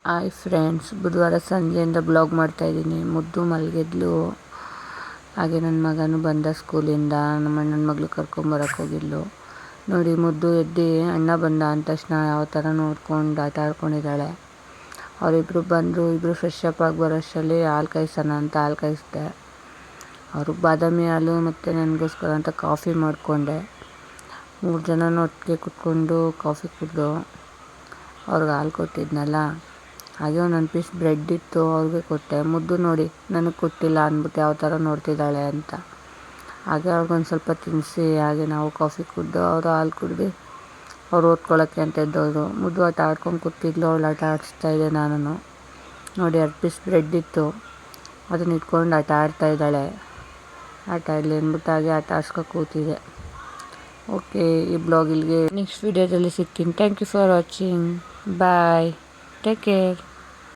Hi friends, ಬುಧವಾರ ಸಂಜೆಯಿಂದ blog ಮಾಡ್ತಾಯಿದ್ದೀನಿ. ಮುದ್ದು ಮಲಗಿದ್ಲು. ಹಾಗೆ ನನ್ನ ಮಗನೂ ಬಂದ ಸ್ಕೂಲಿಂದ. ನಮ್ಮ ಅಣ್ಣನ ಮಗಳು ಕರ್ಕೊಂಬರಕ್ಕೆ ಹೋಗಿದ್ಲು. ನೋಡಿ, ಮುದ್ದು ಎದ್ದು ಅಣ್ಣ ಬಂದ ಅಂದ ತಕ್ಷಣ ಯಾವ ಥರ ನೋಡ್ಕೊಂಡು ಆಟ ಆಡ್ಕೊಂಡಿದ್ದಾಳೆ. ಅವರಿಬ್ಬರು ಬಂದರು. ಇಬ್ಬರು ಫ್ರೆಶ್ ಅಪ್ ಆಗಿ ಬರೋಷ್ಟರಲ್ಲಿ ಹಾಲು ಕಾಯಿಸೋಣ ಅಂತ ಹಾಲು ಕಾಯಿಸ್ದೆ. ಅವ್ರಿಗೆ ಬಾದಾಮಿ ಹಾಲು ಮತ್ತು ನನಗೋಸ್ಕರ ಅಂತ ಕಾಫಿ ಮಾಡಿಕೊಂಡೆ. 3 ಜನನೂ ಒಟ್ಟಿಗೆ ಕುತ್ಕೊಂಡು ಕಾಫಿ ಕುಡಿದು ಅವ್ರಿಗೆ ಹಾಲು ಕೊಟ್ಟಿದ್ನಲ್ಲ, ಹಾಗೆ ಒಂದೊಂದು ಪೀಸ್ ಬ್ರೆಡ್ ಇತ್ತು, ಅವ್ರಿಗೆ ಕೊಟ್ಟೆ. ಮುದ್ದು ನೋಡಿ ನನಗೆ ಕೊಟ್ಟಿಲ್ಲ ಅಂದ್ಬಿಟ್ಟು ಯಾವ ಥರ ನೋಡ್ತಿದ್ದಾಳೆ ಅಂತ. ಹಾಗೆ ಅವ್ರಿಗೊಂದು ಸ್ವಲ್ಪ ತಿನ್ನಿಸಿ ಹಾಗೆ ನಾವು ಕಾಫಿ ಕುಡಿದು ಅವರು ಹಾಲು ಕುಡಿದು ಅವ್ರು ಓದ್ಕೊಳ್ಳೋಕ್ಕೆ ಅಂತ ಎದ್ದೋದ್ರು. ಮುದ್ದು ಆಟ ಆಡ್ಕೊಂಡು ಕೂತಿದ್ಲು, ಅವಳು ಆಟ ಆಡಿಸ್ತಾಯಿದ್ದೆ ನಾನು. ನೋಡಿ 2 ಪೀಸ್ ಬ್ರೆಡ್ ಇತ್ತು, ಅದನ್ನ ಇಟ್ಕೊಂಡು ಆಟ ಆಡ್ತಾಯಿದ್ದಾಳೆ. ಆಟ ಆಡಲಿ ಅಂದ್ಬಿಟ್ಟು ಹಾಗೆ ಆಟ ಆಡ್ಸ್ಕೊ ಕೂತಿದೆ. ಓಕೆ, ಈ ಬ್ಲಾಗ್ ಇಲ್ಲಿಗೆ. ನೆಕ್ಸ್ಟ್ ವಿಡಿಯೋದಲ್ಲಿ ಸಿಗ್ತೀನಿ. Thank you for watching. Bye, take care.